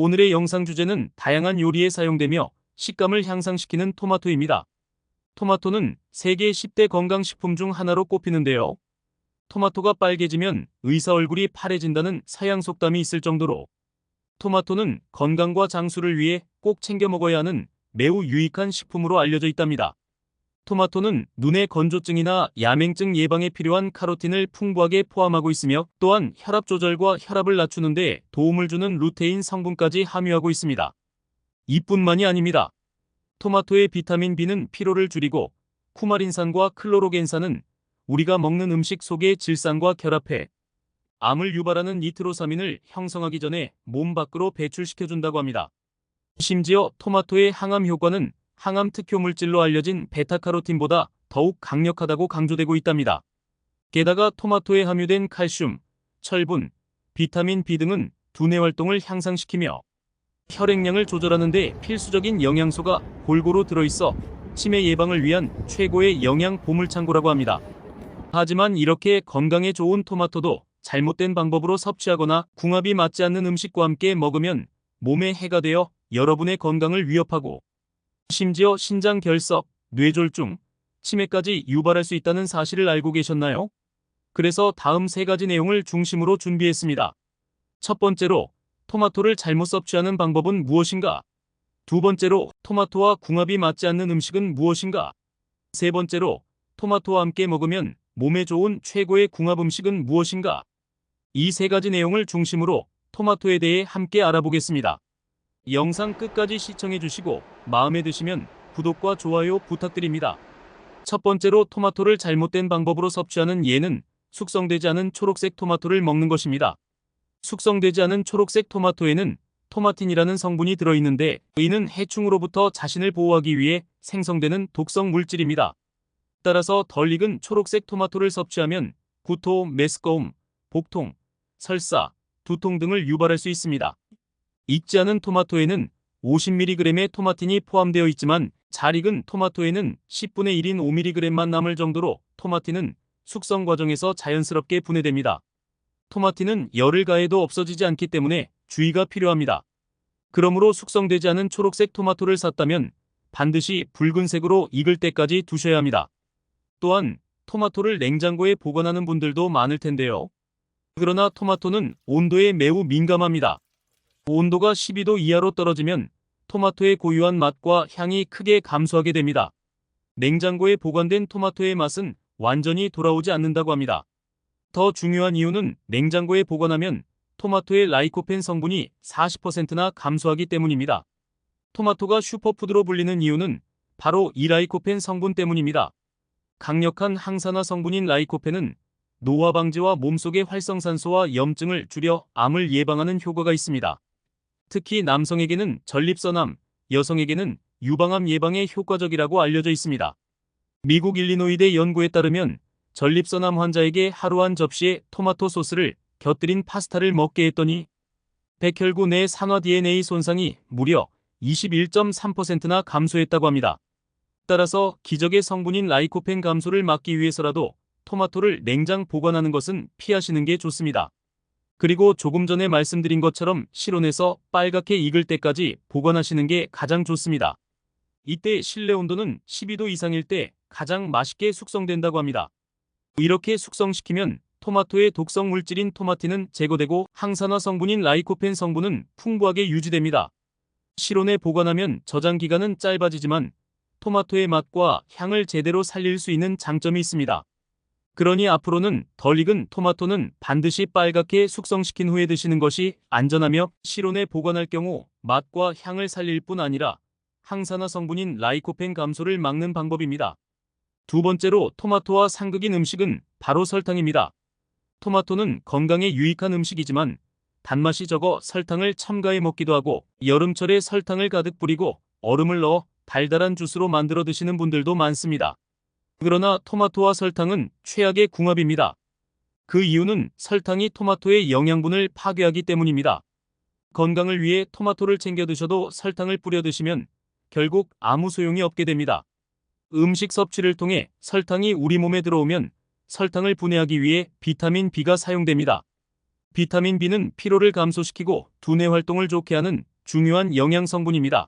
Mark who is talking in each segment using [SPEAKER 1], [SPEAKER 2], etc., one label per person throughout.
[SPEAKER 1] 오늘의 영상 주제는 다양한 요리에 사용되며 식감을 향상시키는 토마토입니다. 토마토는 세계 10대 건강식품 중 하나로 꼽히는데요. 토마토가 빨개지면 의사 얼굴이 파래진다는 서양 속담이 있을 정도로 토마토는 건강과 장수를 위해 꼭 챙겨 먹어야 하는 매우 유익한 식품으로 알려져 있답니다. 토마토는 눈의 건조증이나 야맹증 예방에 필요한 카로틴을 풍부하게 포함하고 있으며 또한 혈압 조절과 혈압을 낮추는 데 도움을 주는 루테인 성분까지 함유하고 있습니다. 이뿐만이 아닙니다. 토마토의 비타민 B는 피로를 줄이고 쿠마린산과 클로로겐산은 우리가 먹는 음식 속의 질산과 결합해 암을 유발하는 니트로사민을 형성하기 전에 몸 밖으로 배출시켜준다고 합니다. 심지어 토마토의 항암 효과는 항암 특효 물질로 알려진 베타카로틴보다 더욱 강력하다고 강조되고 있답니다. 게다가 토마토에 함유된 칼슘, 철분, 비타민 B 등은 두뇌 활동을 향상시키며 혈액량을 조절하는 데 필수적인 영양소가 골고루 들어있어 치매 예방을 위한 최고의 영양 보물창고라고 합니다. 하지만 이렇게 건강에 좋은 토마토도 잘못된 방법으로 섭취하거나 궁합이 맞지 않는 음식과 함께 먹으면 몸에 해가 되어 여러분의 건강을 위협하고 심지어 신장 결석, 뇌졸중, 치매까지 유발할 수 있다는 사실을 알고 계셨나요? 그래서 다음 세 가지 내용을 중심으로 준비했습니다. 첫 번째로, 토마토를 잘못 섭취하는 방법은 무엇인가? 두 번째로, 토마토와 궁합이 맞지 않는 음식은 무엇인가? 세 번째로, 토마토와 함께 먹으면 몸에 좋은 최고의 궁합 음식은 무엇인가? 이 세 가지 내용을 중심으로 토마토에 대해 함께 알아보겠습니다. 영상 끝까지 시청해주시고 마음에 드시면 구독과 좋아요 부탁드립니다. 첫 번째로 토마토를 잘못된 방법으로 섭취하는 예는 숙성되지 않은 초록색 토마토를 먹는 것입니다. 숙성되지 않은 초록색 토마토에는 토마틴이라는 성분이 들어있는데 이는 해충으로부터 자신을 보호하기 위해 생성되는 독성 물질입니다. 따라서 덜 익은 초록색 토마토를 섭취하면 구토, 메스꺼움, 복통, 설사, 두통 등을 유발할 수 있습니다. 익지 않은 토마토에는 50mg의 토마틴이 포함되어 있지만 잘 익은 토마토에는 10분의 1인 5mg만 남을 정도로 토마틴은 숙성 과정에서 자연스럽게 분해됩니다. 토마틴은 열을 가해도 없어지지 않기 때문에 주의가 필요합니다. 그러므로 숙성되지 않은 초록색 토마토를 샀다면 반드시 붉은색으로 익을 때까지 두셔야 합니다. 또한 토마토를 냉장고에 보관하는 분들도 많을 텐데요. 그러나 토마토는 온도에 매우 민감합니다. 온도가 12도 이하로 떨어지면 토마토의 고유한 맛과 향이 크게 감소하게 됩니다. 냉장고에 보관된 토마토의 맛은 완전히 돌아오지 않는다고 합니다. 더 중요한 이유는 냉장고에 보관하면 토마토의 라이코펜 성분이 40%나 감소하기 때문입니다. 토마토가 슈퍼푸드로 불리는 이유는 바로 이 라이코펜 성분 때문입니다. 강력한 항산화 성분인 라이코펜은 노화 방지와 몸속의 활성산소와 염증을 줄여 암을 예방하는 효과가 있습니다. 특히 남성에게는 전립선암, 여성에게는 유방암 예방에 효과적이라고 알려져 있습니다. 미국 일리노이대 연구에 따르면 전립선암 환자에게 하루 한 접시에 토마토 소스를 곁들인 파스타를 먹게 했더니 백혈구 내 산화 DNA 손상이 무려 21.3%나 감소했다고 합니다. 따라서 기적의 성분인 라이코펜 감소를 막기 위해서라도 토마토를 냉장 보관하는 것은 피하시는 게 좋습니다. 그리고 조금 전에 말씀드린 것처럼 실온에서 빨갛게 익을 때까지 보관하시는 게 가장 좋습니다. 이때 실내 온도는 12도 이상일 때 가장 맛있게 숙성된다고 합니다. 이렇게 숙성시키면 토마토의 독성 물질인 토마틴은 제거되고 항산화 성분인 라이코펜 성분은 풍부하게 유지됩니다. 실온에 보관하면 저장 기간은 짧아지지만 토마토의 맛과 향을 제대로 살릴 수 있는 장점이 있습니다. 그러니 앞으로는 덜 익은 토마토는 반드시 빨갛게 숙성시킨 후에 드시는 것이 안전하며 실온에 보관할 경우 맛과 향을 살릴 뿐 아니라 항산화 성분인 라이코펜 감소를 막는 방법입니다. 두 번째로 토마토와 상극인 음식은 바로 설탕입니다. 토마토는 건강에 유익한 음식이지만 단맛이 적어 설탕을 첨가해 먹기도 하고 여름철에 설탕을 가득 뿌리고 얼음을 넣어 달달한 주스로 만들어 드시는 분들도 많습니다. 그러나 토마토와 설탕은 최악의 궁합입니다. 그 이유는 설탕이 토마토의 영양분을 파괴하기 때문입니다. 건강을 위해 토마토를 챙겨 드셔도 설탕을 뿌려 드시면 결국 아무 소용이 없게 됩니다. 음식 섭취를 통해 설탕이 우리 몸에 들어오면 설탕을 분해하기 위해 비타민 B가 사용됩니다. 비타민 B는 피로를 감소시키고 두뇌 활동을 좋게 하는 중요한 영양 성분입니다.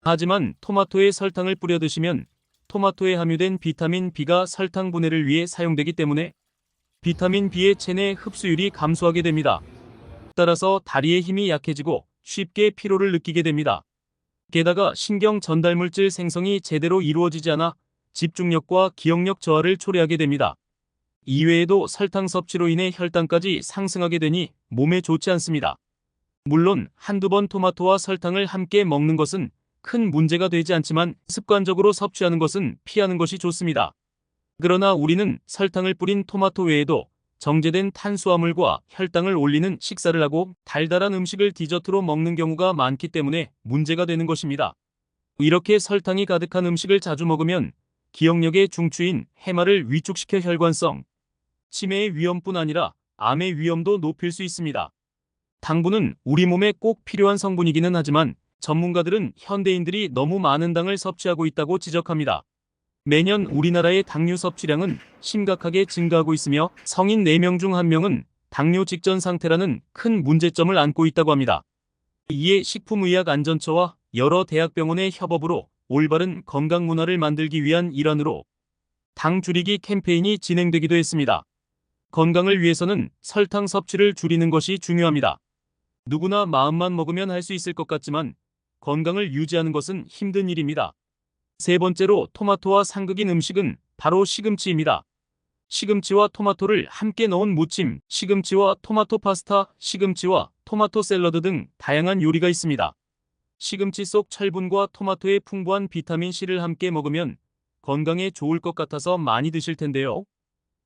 [SPEAKER 1] 하지만 토마토에 설탕을 뿌려 드시면 토마토에 함유된 비타민 B가 설탕 분해를 위해 사용되기 때문에 비타민 B의 체내 흡수율이 감소하게 됩니다. 따라서 다리의 힘이 약해지고 쉽게 피로를 느끼게 됩니다. 게다가 신경 전달물질 생성이 제대로 이루어지지 않아 집중력과 기억력 저하를 초래하게 됩니다. 이외에도 설탕 섭취로 인해 혈당까지 상승하게 되니 몸에 좋지 않습니다. 물론 한두 번 토마토와 설탕을 함께 먹는 것은 큰 문제가 되지 않지만 습관적으로 섭취하는 것은 피하는 것이 좋습니다. 그러나 우리는 설탕을 뿌린 토마토 외에도 정제된 탄수화물과 혈당을 올리는 식사를 하고 달달한 음식을 디저트로 먹는 경우가 많기 때문에 문제가 되는 것입니다. 이렇게 설탕이 가득한 음식을 자주 먹으면 기억력의 중추인 해마를 위축시켜 혈관성 치매의 위험뿐 아니라 암의 위험도 높일 수 있습니다. 당분은 우리 몸에 꼭 필요한 성분이기는 하지만 전문가들은 현대인들이 너무 많은 당을 섭취하고 있다고 지적합니다. 매년 우리나라의 당류 섭취량은 심각하게 증가하고 있으며 성인 4명 중 1명은 당뇨 직전 상태라는 큰 문제점을 안고 있다고 합니다. 이에 식품의약안전처와 여러 대학병원의 협업으로 올바른 건강 문화를 만들기 위한 일환으로 당 줄이기 캠페인이 진행되기도 했습니다. 건강을 위해서는 설탕 섭취를 줄이는 것이 중요합니다. 누구나 마음만 먹으면 할 수 있을 것 같지만 건강을 유지하는 것은 힘든 일입니다. 세 번째로 토마토와 상극인 음식은 바로 시금치입니다. 시금치와 토마토를 함께 넣은 무침, 시금치와 토마토 파스타, 시금치와 토마토 샐러드 등 다양한 요리가 있습니다. 시금치 속 철분과 토마토의 풍부한 비타민 C를 함께 먹으면 건강에 좋을 것 같아서 많이 드실 텐데요.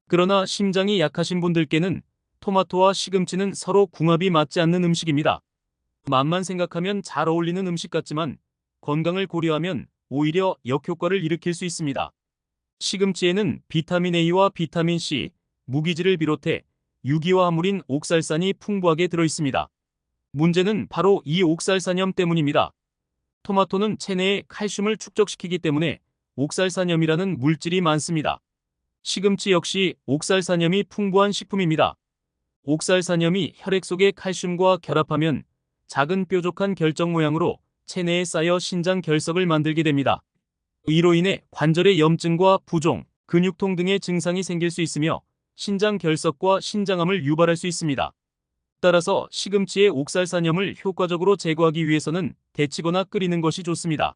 [SPEAKER 1] 그러나 심장이 약하신 분들께는 토마토와 시금치는 서로 궁합이 맞지 않는 음식입니다. 맛만 생각하면 잘 어울리는 음식 같지만 건강을 고려하면 오히려 역효과를 일으킬 수 있습니다. 시금치에는 비타민 A와 비타민 C, 무기질을 비롯해 유기화합물인 옥살산이 풍부하게 들어있습니다. 문제는 바로 이 옥살산염 때문입니다. 토마토는 체내에 칼슘을 축적시키기 때문에 옥살산염이라는 물질이 많습니다. 시금치 역시 옥살산염이 풍부한 식품입니다. 옥살산염이 혈액 속의 칼슘과 결합하면 작은 뾰족한 결정 모양으로 체내에 쌓여 신장 결석을 만들게 됩니다. 이로 인해 관절의 염증과 부종, 근육통 등의 증상이 생길 수 있으며 신장 결석과 신장암을 유발할 수 있습니다. 따라서 시금치의 옥살산염을 효과적으로 제거하기 위해서는 데치거나 끓이는 것이 좋습니다.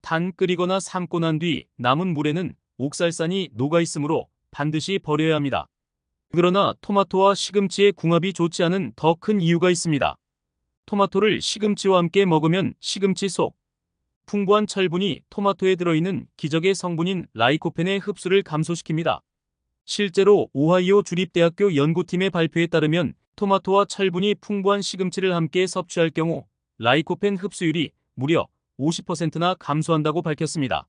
[SPEAKER 1] 단 끓이거나 삶고 난 뒤 남은 물에는 옥살산이 녹아 있으므로 반드시 버려야 합니다. 그러나 토마토와 시금치의 궁합이 좋지 않은 더 큰 이유가 있습니다. 토마토를 시금치와 함께 먹으면 시금치 속 풍부한 철분이 토마토에 들어있는 기적의 성분인 라이코펜의 흡수를 감소시킵니다. 실제로 오하이오 주립대학교 연구팀의 발표에 따르면 토마토와 철분이 풍부한 시금치를 함께 섭취할 경우 라이코펜 흡수율이 무려 50%나 감소한다고 밝혔습니다.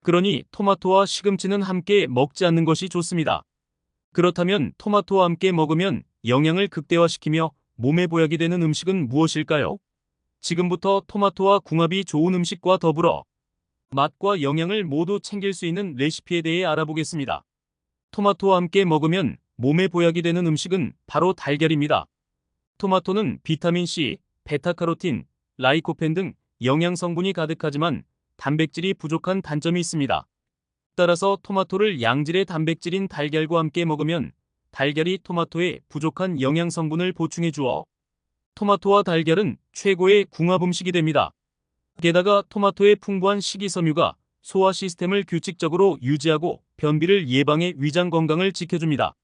[SPEAKER 1] 그러니 토마토와 시금치는 함께 먹지 않는 것이 좋습니다. 그렇다면 토마토와 함께 먹으면 영양을 극대화시키며 몸에 보약이 되는 음식은 무엇일까요? 지금부터 토마토와 궁합이 좋은 음식과 더불어 맛과 영양을 모두 챙길 수 있는 레시피에 대해 알아보겠습니다. 토마토와 함께 먹으면 몸에 보약이 되는 음식은 바로 달걀입니다. 토마토는 비타민 C, 베타카로틴, 라이코펜 등 영양 성분이 가득하지만 단백질이 부족한 단점이 있습니다. 따라서 토마토를 양질의 단백질인 달걀과 함께 먹으면 달걀이 토마토에 부족한 영양 성분을 보충해 주어 토마토와 달걀은 최고의 궁합 음식이 됩니다. 게다가 토마토의 풍부한 식이섬유가 소화 시스템을 규칙적으로 유지하고 변비를 예방해 위장 건강을 지켜줍니다.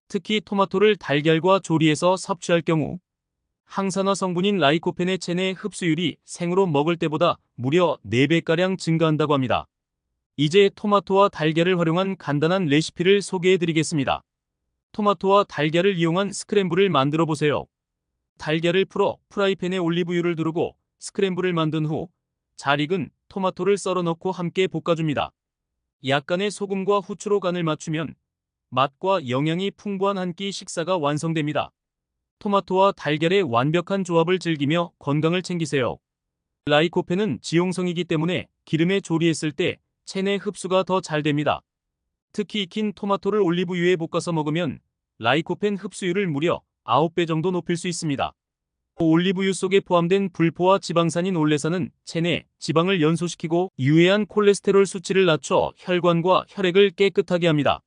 [SPEAKER 1] 특히 토마토를 달걀과 조리해서 섭취할 경우 항산화 성분인 라이코펜의 체내 흡수율이 생으로 먹을 때보다 무려 4배가량 증가한다고 합니다. 이제 토마토와 달걀을 활용한 간단한 레시피를 소개해 드리겠습니다. 토마토와 달걀을 이용한 스크램블을 만들어 보세요. 달걀을 풀어 프라이팬에 올리브유를 두르고 스크램블을 만든 후 잘 익은 토마토를 썰어 넣고 함께 볶아줍니다. 약간의 소금과 후추로 간을 맞추면 맛과 영양이 풍부한 한 끼 식사가 완성됩니다. 토마토와 달걀의 완벽한 조합을 즐기며 건강을 챙기세요. 라이코펜은 지용성이기 때문에 기름에 조리했을 때 체내 흡수가 더 잘 됩니다. 특히 익힌 토마토를 올리브유에 볶아서 먹으면 라이코펜 흡수율을 무려 9배 정도 높일 수 있습니다. 올리브유 속에 포함된 불포화 지방산인 올레산은 체내 지방을 연소시키고 유해한 콜레스테롤 수치를 낮춰 혈관과 혈액을 깨끗하게 합니다.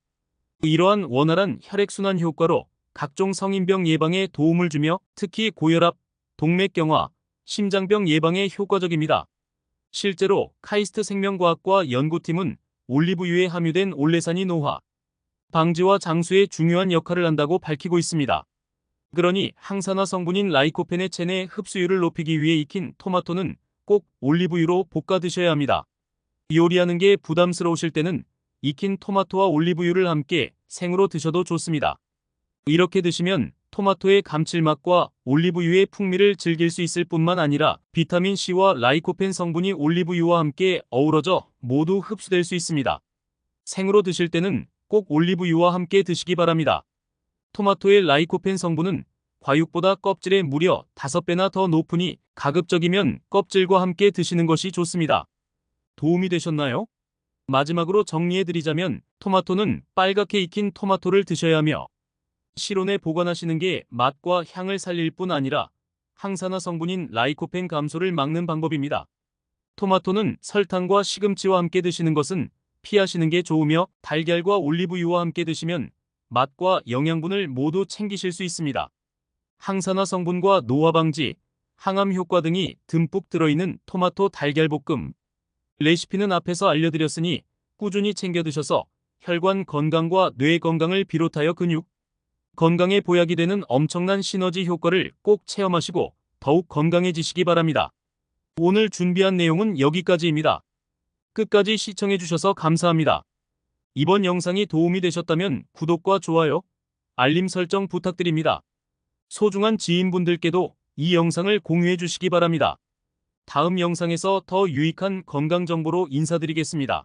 [SPEAKER 1] 이러한 원활한 혈액순환 효과로 각종 성인병 예방에 도움을 주며 특히 고혈압, 동맥경화, 심장병 예방에 효과적입니다. 실제로 카이스트 생명과학과 연구팀은 올리브유에 함유된 올레산이 노화 방지와 장수에 중요한 역할을 한다고 밝히고 있습니다. 그러니 항산화 성분인 라이코펜의 체내 흡수율을 높이기 위해 익힌 토마토는 꼭 올리브유로 볶아 드셔야 합니다. 요리하는 게 부담스러우실 때는 익힌 토마토와 올리브유를 함께 생으로 드셔도 좋습니다. 이렇게 드시면 토마토의 감칠맛과 올리브유의 풍미를 즐길 수 있을 뿐만 아니라 비타민C와 라이코펜 성분이 올리브유와 함께 어우러져 모두 흡수될 수 있습니다. 생으로 드실 때는 꼭 올리브유와 함께 드시기 바랍니다. 토마토의 라이코펜 성분은 과육보다 껍질의 무려 5배나 더 높으니 가급적이면 껍질과 함께 드시는 것이 좋습니다. 도움이 되셨나요? 마지막으로 정리해드리자면 토마토는 빨갛게 익힌 토마토를 드셔야 하며 실온에 보관하시는 게 맛과 향을 살릴 뿐 아니라 항산화 성분인 라이코펜 감소를 막는 방법입니다. 토마토는 설탕과 시금치와 함께 드시는 것은 피하시는 게 좋으며 달걀과 올리브유와 함께 드시면 맛과 영양분을 모두 챙기실 수 있습니다. 항산화 성분과 노화 방지, 항암 효과 등이 듬뿍 들어있는 토마토 달걀볶음. 레시피는 앞에서 알려드렸으니 꾸준히 챙겨 드셔서 혈관 건강과 뇌 건강을 비롯하여 근육 건강에 보약이 되는 엄청난 시너지 효과를 꼭 체험하시고 더욱 건강해지시기 바랍니다. 오늘 준비한 내용은 여기까지입니다. 끝까지 시청해주셔서 감사합니다. 이번 영상이 도움이 되셨다면 구독과 좋아요, 알림 설정 부탁드립니다. 소중한 지인분들께도 이 영상을 공유해 주시기 바랍니다. 다음 영상에서 더 유익한 건강 정보로 인사드리겠습니다.